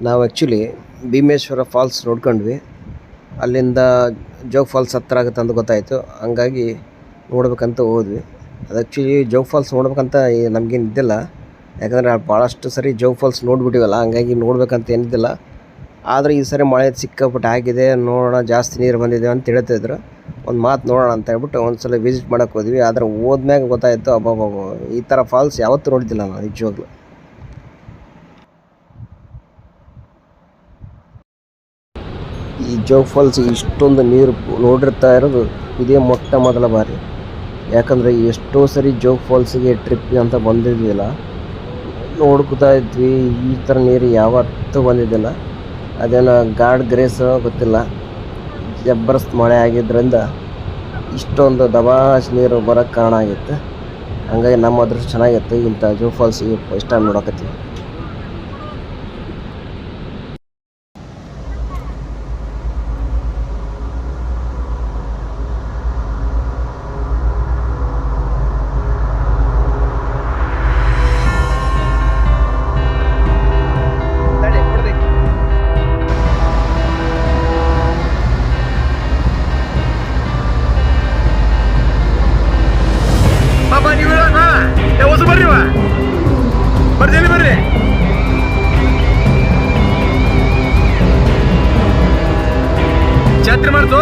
ನಾವು actually Bhimeshwara falls ನೋಡ್ಕೊಂಡ್ವಿ. ಅಲ್ಲಿಂದ Jog falls ಹತ್ರ ಆಗುತ್ತೆ ಅಂತ ಗೊತ್ತಾಯಿತು. ಹಂಗಾಗಿ ನೋಡ್ಬೇಕಂತ ಹೋದ್ವಿ. ಅದು ಆ್ಯಕ್ಚುಲಿ ಜೋಗ್ ಫಾಲ್ಸ್ ನೋಡ್ಬೇಕಂತ ನಮಗೇನು ಇದ್ದಿಲ್ಲ, ಯಾಕಂದರೆ ಭಾಳಷ್ಟು ಸರಿ ಜೋಗ್ ಫಾಲ್ಸ್ ನೋಡಿಬಿಟ್ಟಿವಲ್ಲ, ಹಂಗಾಗಿ ನೋಡ್ಬೇಕಂತ ಏನಿದ್ದಿಲ್ಲ. ಆದರೆ ಈ ಸರಿ ಮಳೆ ಸಿಕ್ಕಾಪಟ್ಟೆ ಆಗಿದೆ, ನೋಡೋಣ ಜಾಸ್ತಿ ನೀರು ಬಂದಿದೆ ಅಂತ ಹೇಳ್ತಿದ್ರು. ಒಂದು ಮಾತು ನೋಡೋಣ ಅಂತ ಹೇಳ್ಬಿಟ್ಟು ಒಂದು ಸಲ ವಿಸಿಟ್ ಮಾಡೋಕ್ಕೆ ಹೋದ್ವಿ. ಆದರೆ ಹೋದ್ಮ್ಯಾಗ ಗೊತ್ತಾಯಿತು, ಅಬ್ಬಬ್ಬಬ್ಬ ಈ ಥರ ಫಾಲ್ಸ್ ಯಾವತ್ತೂ ನೋಡಿದ್ದಿಲ್ಲ ನಾನು ನಿಜವಾಗ್ಲೂ. ಈ ಜೋಗ್ ಫಾಲ್ಸ್ ಇಷ್ಟೊಂದು ನೀರು ನೋಡಿರ್ತಾ ಇರೋದು ಇದೇ ಮೊಟ್ಟ ಮೊದಲ ಬಾರಿ. ಯಾಕಂದರೆ ಎಷ್ಟೋ ಸರಿ ಜೋಗ್ ಫಾಲ್ಸಿಗೆ ಟ್ರಿಪ್ಪಿಗೆ ಅಂತ ಬಂದಿದ್ವಿಲ್ಲ, ನೋಡ್ಕೊತಾ ಇದ್ವಿ. ಈ ಥರ ನೀರು ಯಾವತ್ತೂ ಬಂದಿದ್ದಿಲ್ಲ. ಅದೇನೋ ಗಾಡ್ ಗ್ರೇಸ್ ಗೊತ್ತಿಲ್ಲ, ಜಬರ್ದಸ್ತ್ ಮಳೆ ಆಗಿದ್ದರಿಂದ ಇಷ್ಟೊಂದು ದಬಾಶ್ ನೀರು ಬರೋಕ್ಕೆ ಕಾರಣ ಆಗಿತ್ತು. ಹಂಗಾಗಿ ನಮ್ಮ ಅದೃಷ್ಟ ಚೆನ್ನಾಗಿತ್ತು, ಇಂಥ ಜೋಗ್ ಫಾಲ್ಸಿಗೆ ಫಸ್ಟ್ ಟೈಮ್ ನೋಡಕತ್ತೀವಿ. ಬರ್ರಿ ಜಾತ್ರೆ ಮಾಡ್ತು.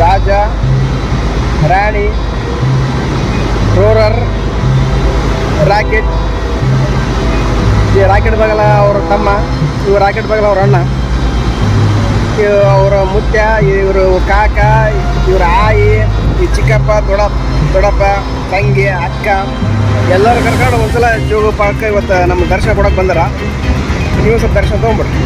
ರಾಜ, ರಾಣಿ, ರೋರರ್, ರಾಕೆಟ್. ಈ ರಾಕೆಟ್ ಬಗಲ ಅವ್ರ ತಮ್ಮ, ಇವ್ರು ರಾಕೆಟ್ ಬಗಲ ಅವ್ರ ಅಣ್ಣ, ಅವರ ಮುತ್ಯ, ಇವರು ಕಾಕ, ಇವ್ರ ಆಯಿ, ಈ ಚಿಕ್ಕಪ್ಪ, ದೊಡ್ಡಪ್ಪ, ತಂಗಿ, ಅಕ್ಕ ಎಲ್ಲರೂ ಕರ್ಕೊಂಡು ಒಂದ್ಸಲ ಜೋಗ ಪಾರ್ಕ್ ಇವತ್ತು ನಮ್ಮ ದರ್ಶನ ಕೊಡೋಕೆ ಬಂದಾರ. ನೀವು ಸ್ವಲ್ಪ ದರ್ಶನ ತೊಗೊಂಡ್ಬಿಡ್ರಿ.